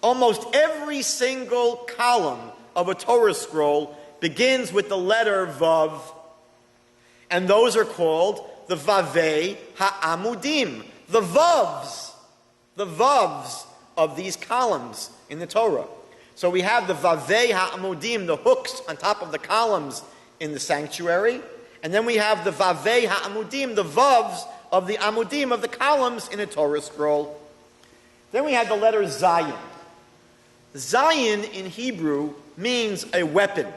almost every single column of a Torah scroll begins with the letter Vav. And those are called the Vavei Ha'amudim, the Vavs of these columns in the Torah. So we have the Vavei Ha'amudim, the hooks on top of the columns in the sanctuary. And then we have the Vavei Ha'amudim, the Vavs of the Amudim, of the columns in a Torah scroll. Then we have the letter Zayin. Zayin in Hebrew means a weapon.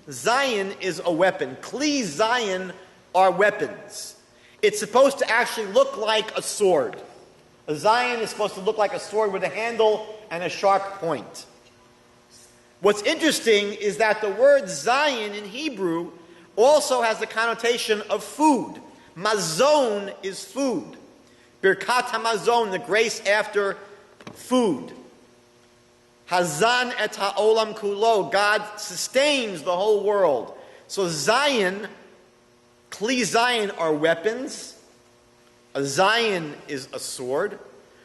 Zayin is a weapon. Kli Zayin are weapons. It's supposed to actually look like a sword. A Zayin is supposed to look like a sword with a handle and a sharp point. What's interesting is that the word Zayin in Hebrew also has the connotation of food. Mazon is food. Birkat HaMazon, the grace after food. Hazan et ha'olam kulo, God sustains the whole world. So Zayin, Kli Zayin are weapons. A Zayin is a sword.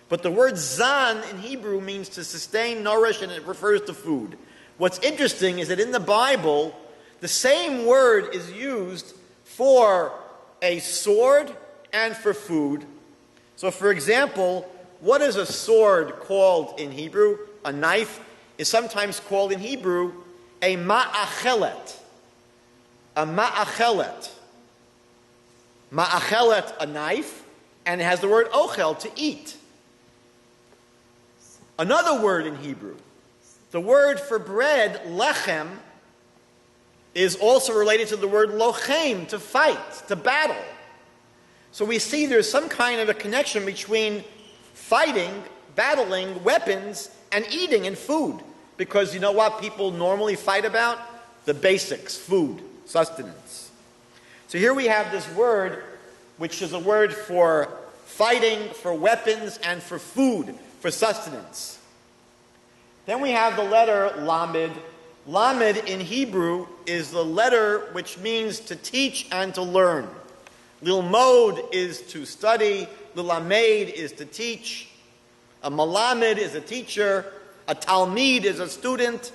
But the word Zan in Hebrew means to sustain, nourish, and it refers to food. What's interesting is that in the Bible, the same word is used for a sword and for food. So for example, what is a sword called in Hebrew? A knife is sometimes called in Hebrew a ma'achelet. A ma'achelet. Ma'achelet, a knife, and it has the word ochel, to eat. Another word in Hebrew, the word for bread, lechem, is also related to the word lochem, to fight, to battle. So we see there's some kind of a connection between fighting, battling, weapons, and eating and food. Because you know what people normally fight about? The basics, food, sustenance. So here we have this word, which is a word for fighting, for weapons, and for food, for sustenance. Then we have the letter Lamed. Lamed in Hebrew is the letter which means to teach and to learn. Lilmod is to study. Lilamed is to teach. A malamed is a teacher. A talmid is a student.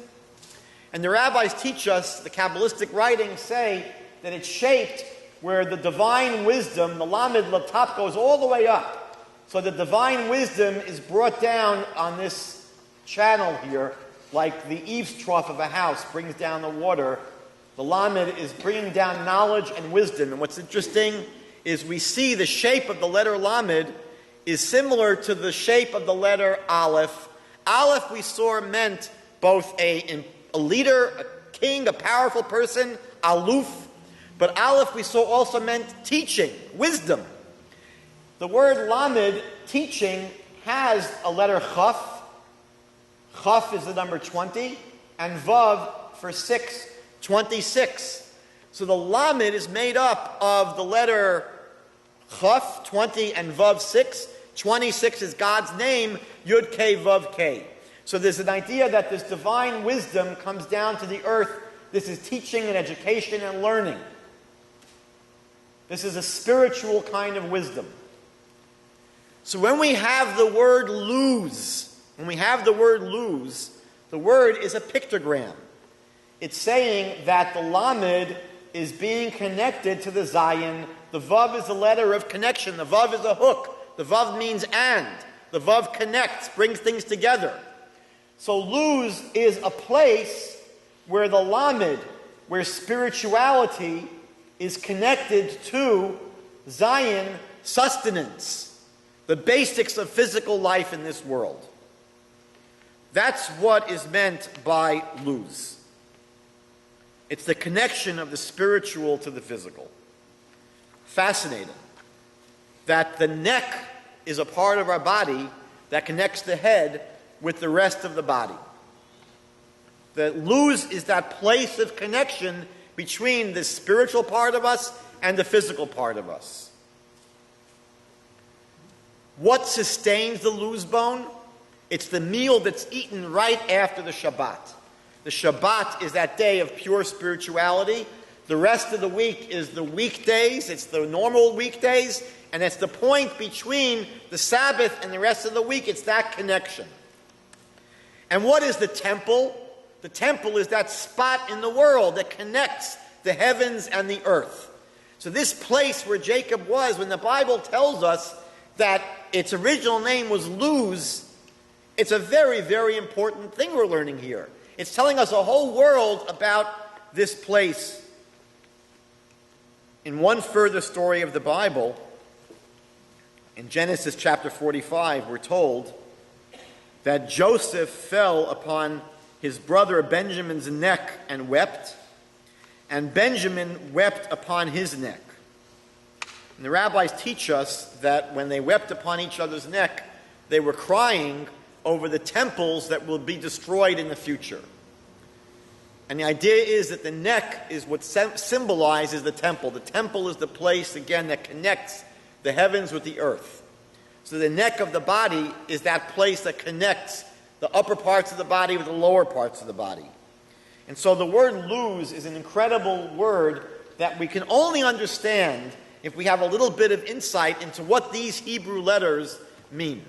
And the rabbis teach us, the Kabbalistic writings say, that it's shaped where the divine wisdom, the lamed latap, goes all the way up. So the divine wisdom is brought down on this channel here, like the eaves trough of a house brings down the water. The lamed is bringing down knowledge and wisdom. And what's interesting is we see the shape of the letter lamed is similar to the shape of the letter aleph. Aleph we saw meant both a leader, a king, a powerful person, aluf. But aleph we saw also meant teaching, wisdom. The word lamed, teaching, has a letter chaf. Chaf is the number 20, and vav for 6, 26. So the lamed is made up of the letter chaf, 20, and vav 6. 26 is God's name, Yud Kei Vav Kei. So there's an idea that this divine wisdom comes down to the earth. This is teaching and education and learning. This is a spiritual kind of wisdom. So when we have the word lose, the word is a pictogram. It's saying that the lamed is being connected to the zayin. The vav is the letter of connection. The vav is a hook. The vav means and. The vav connects, brings things together. So luz is a place where the lamed, where spirituality is connected to zayin, sustenance, the basics of physical life in this world. That's what is meant by luz. It's the connection of the spiritual to the physical. Fascinating. That the neck is a part of our body that connects the head with the rest of the body. The luz is that place of connection between the spiritual part of us and the physical part of us. What sustains the luz bone? It's the meal that's eaten right after the Shabbat. The Shabbat is that day of pure spirituality. The rest of the week is the weekdays. It's the normal weekdays. And it's the point between the Sabbath and the rest of the week. It's that connection. And what is the temple? The temple is that spot in the world that connects the heavens and the earth. So this place where Jacob was, when the Bible tells us that its original name was Luz, it's a very, very important thing we're learning here. It's telling us a whole world about this place. In one further story of the Bible, in Genesis chapter 45, we're told that Joseph fell upon his brother Benjamin's neck and wept, and Benjamin wept upon his neck. And the rabbis teach us that when they wept upon each other's neck, they were crying over the temples that will be destroyed in the future. And the idea is that the neck is what symbolizes the temple. The temple is the place, again, that connects the heavens with the earth. So the neck of the body is that place that connects the upper parts of the body with the lower parts of the body. And so the word luz is an incredible word that we can only understand if we have a little bit of insight into what these Hebrew letters mean.